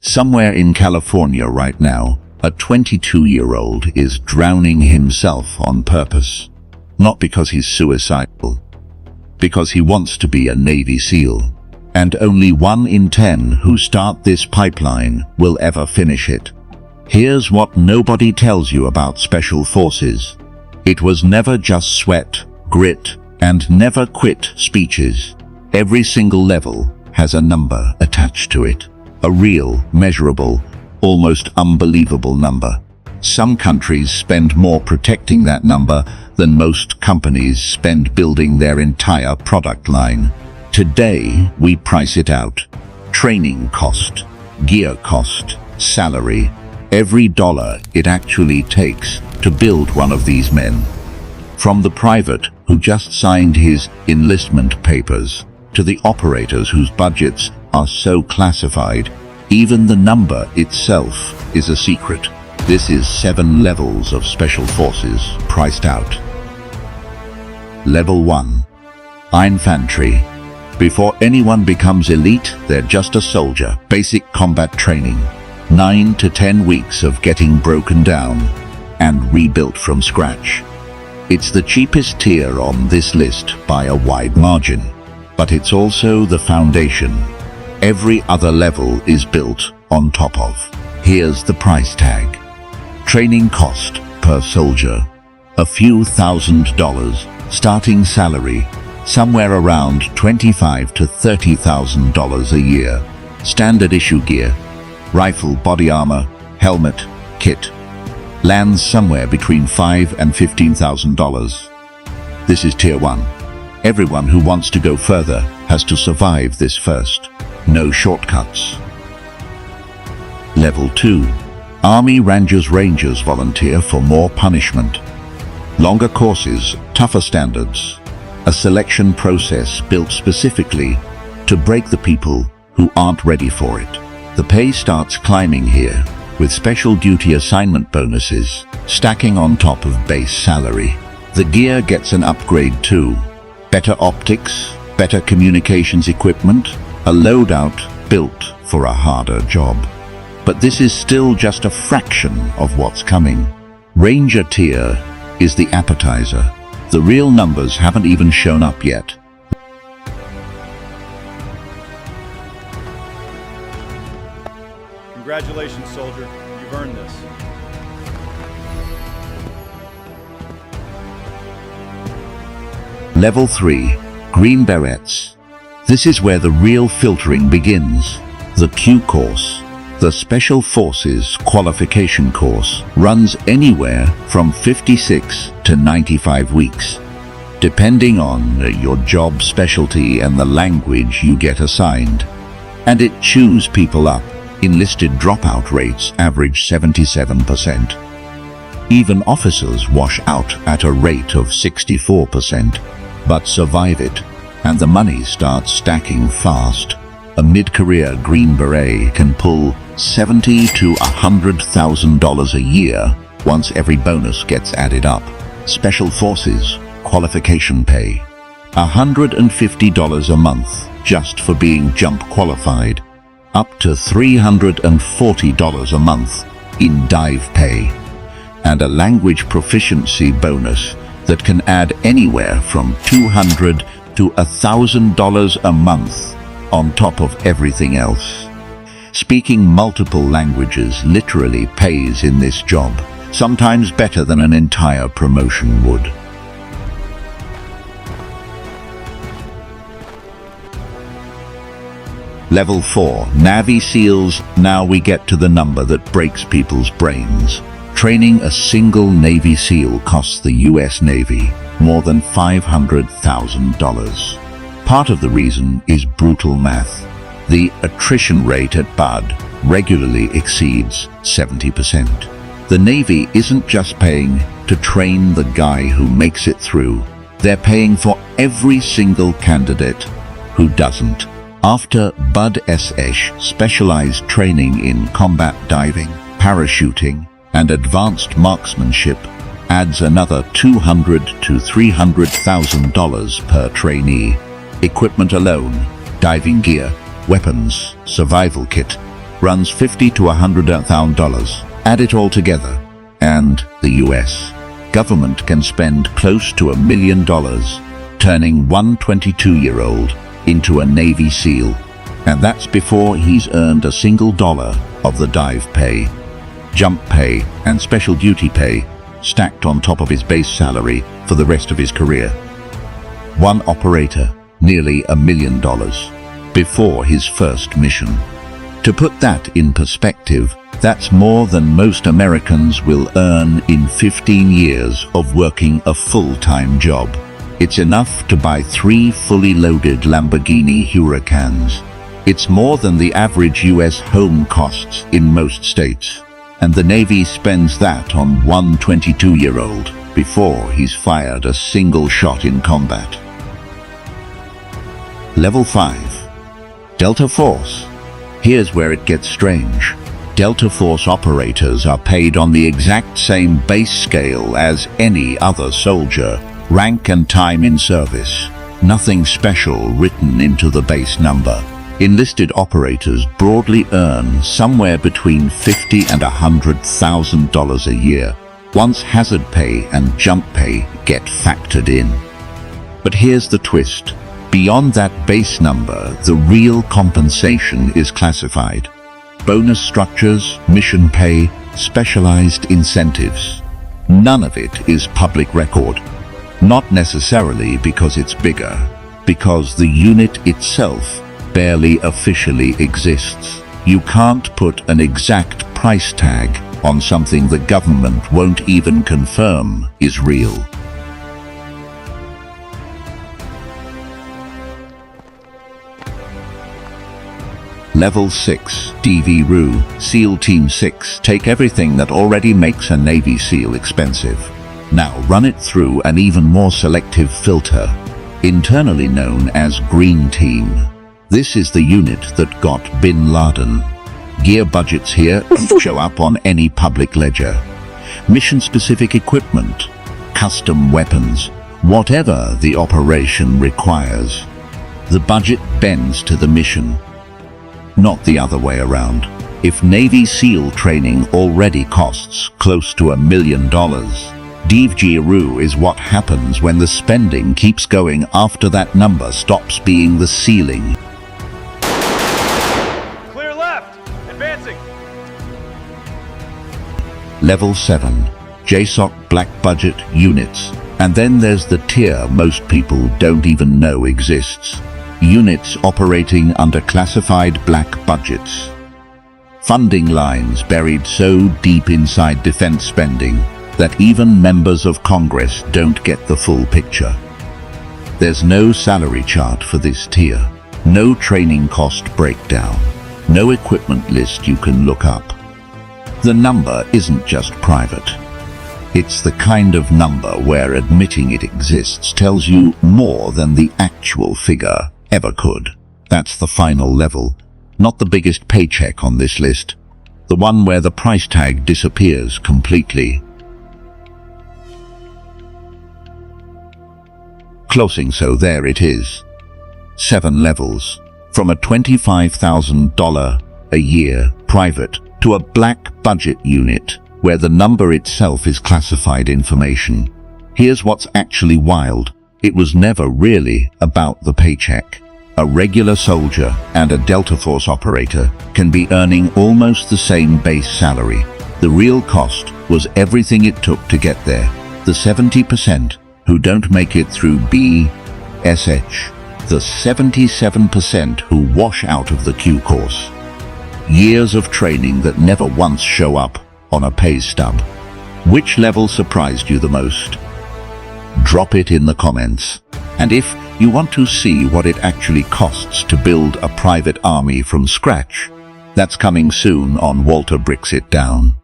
Somewhere in California right now, a 22-year-old is drowning himself on purpose. Not because he's suicidal, because he wants to be a Navy SEAL. And only 1 in 10 who start this pipeline will ever finish it. Here's what nobody tells you about Special Forces. It was never just sweat, grit, and never quit speeches. Every single level has a number attached to it. A real, measurable, almost unbelievable number. Some countries spend more protecting that number than most companies spend building their entire product line. Today, we price it out. Training cost, gear cost, salary, every dollar it actually takes to build one of these men. From the private who just signed his enlistment papers, to the operators whose budgets are so classified, even the number itself is a secret. This is 7 levels of Special Forces priced out. Level 1. Infantry. Before anyone becomes elite, they're just a soldier. Basic combat training. 9 to 10 weeks of getting broken down and rebuilt from scratch. It's the cheapest tier on this list by a wide margin, but it's also the foundation. Every other level is built on top of. Here's the price tag. Training cost per soldier, a few $1,000s. Starting salary, somewhere around $25,000 to $30,000 a year. Standard issue gear, rifle, body armor, helmet, kit, lands somewhere between $5,000 and $15,000. This is Tier 1. Everyone who wants to go further has to survive this first. No shortcuts. Level 2. Army Rangers volunteer for more punishment. Longer courses, tougher standards. A selection process built specifically to break the people who aren't ready for it. The pay starts climbing here, with special duty assignment bonuses stacking on top of base salary. The gear gets an upgrade too. Better optics, better communications equipment, a loadout built for a harder job. But this is still just a fraction of what's coming. Ranger tier is the appetizer. The real numbers haven't even shown up yet. Congratulations, soldier. You've earned this. Level 3. Green Berets. This is where the real filtering begins. The Q course. The Special Forces qualification course runs anywhere from 56 to 95 weeks, depending on your job specialty and the language you get assigned. And it chews people up. Enlisted dropout rates average 77%. Even officers wash out at a rate of 64%, but survive it, and the money starts stacking fast. A mid-career Green Beret can pull $70,000 to $100,000 a year once every bonus gets added up. Special Forces qualification pay, $150 a month just for being jump qualified, up to $340 a month in dive pay, and a language proficiency bonus that can add anywhere from $200 to $1,000 a month on top of everything else. Speaking multiple languages literally pays in this job, sometimes better than an entire promotion would. Level 4, Navy SEALs. Now we get to the number that breaks people's brains. Training a single Navy SEAL costs the US Navy more than $500,000. Part of the reason is brutal math. The attrition rate at BUD regularly exceeds 70%. The Navy isn't just paying to train the guy who makes it through. They're paying for every single candidate who doesn't. After BUD-SS specialized training in combat diving, parachuting, and advanced marksmanship adds another $200,000 to $300,000 per trainee. Equipment alone, diving gear, weapons, survival kit, runs $50,000 to $100,000. Add it all together, and the US government can spend close to $1 million turning one 22-year-old into a Navy SEAL. And that's before he's earned a single dollar of the dive pay, jump pay, and special duty pay stacked on top of his base salary for the rest of his career. One operator, nearly $1 million before his first mission. To put that in perspective, that's more than most Americans will earn in 15 years of working a full-time job. It's enough to buy 3 fully loaded Lamborghini Huracans. It's more than the average US home costs in most states. And the Navy spends that on one 22-year-old before he's fired a single shot in combat. Level 5. Delta Force. Here's where it gets strange. Delta Force operators are paid on the exact same base scale as any other soldier, rank and time in service. Nothing special written into the base number. Enlisted operators broadly earn somewhere between $50,000 and $100,000 a year, once hazard pay and jump pay get factored in. But here's the twist. Beyond that base number, the real compensation is classified. Bonus structures, mission pay, specialized incentives. None of it is public record. Not necessarily because it's bigger, because the unit itself barely officially exists. You can't put an exact price tag on something the government won't even confirm is real. Level 6, DEVGRU, SEAL Team 6. Take everything that already makes a Navy SEAL expensive. Now run it through an even more selective filter, internally known as Green Team. This is the unit that got Bin Laden. Gear budgets here show up on any public ledger. Mission-specific equipment, custom weapons, whatever the operation requires. The budget bends to the mission, not the other way around. If Navy SEAL training already costs close to $1 million, DEVGRU is what happens when the spending keeps going after that number stops being the ceiling. Clear left! Advancing! Level 7, JSOC black budget units. And then there's the tier most people don't even know exists. Units operating under classified black budgets. Funding lines buried so deep inside defense spending that even members of Congress don't get the full picture. There's no salary chart for this tier, no training cost breakdown, no equipment list you can look up. The number isn't just private. It's the kind of number where admitting it exists tells you more than the actual figure ever could. That's the final level, not the biggest paycheck on this list, the one where the price tag disappears completely. Closing, so there it is. 7 levels, from a $25,000 a year private to a black budget unit, where the number itself is classified information. Here's what's actually wild. It was never really about the paycheck. A regular soldier and a Delta Force operator can be earning almost the same base salary. The real cost was everything it took to get there. The 70% who don't make it through BSH. The 77% who wash out of the Q course. Years of training that never once show up on a pay stub. Which level surprised you the most? Drop it in the comments. And if you want to see what it actually costs to build a private army from scratch, that's coming soon on Walter Breaks It Down.